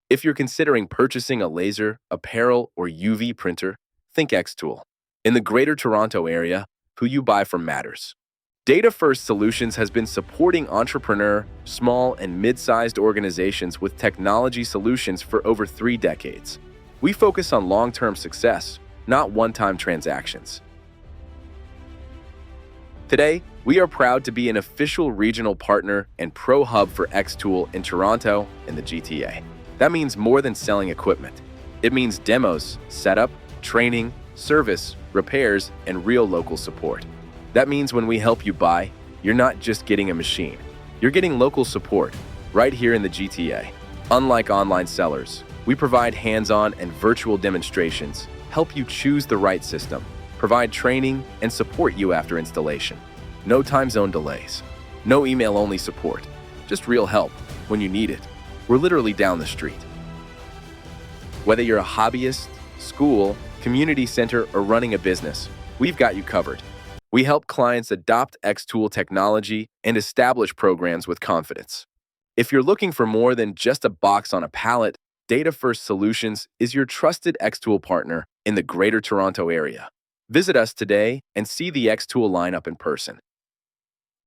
If you're considering purchasing a laser, apparel, or UV printer, think xTool. In the Greater Toronto Area, who you buy from matters. Data First Solutions has been supporting entrepreneur, small, and mid-sized organizations with technology solutions for over 3 decades. We focus on long-term success, not one-time transactions. Today, we are proud to be an official regional partner and pro hub for xTool in Toronto and the GTA. That means more than selling equipment. It means demos, setup, training, service, repairs, and real local support. That means when we help you buy, you're not just getting a machine. You're getting local support right here in the GTA. Unlike online sellers, we provide hands-on and virtual demonstrations, help you choose the right system, provide training, and support you after installation. No time zone delays. No email-only support. Just real help when you need it. We're literally down the street. Whether you're a hobbyist, school, community center, or running a business, we've got you covered. We help clients adopt xTool technology and establish programs with confidence. If you're looking for more than just a box on a pallet, Data First Solutions is your trusted xTool partner in the Greater Toronto Area. Visit us today and see the xTool lineup in person.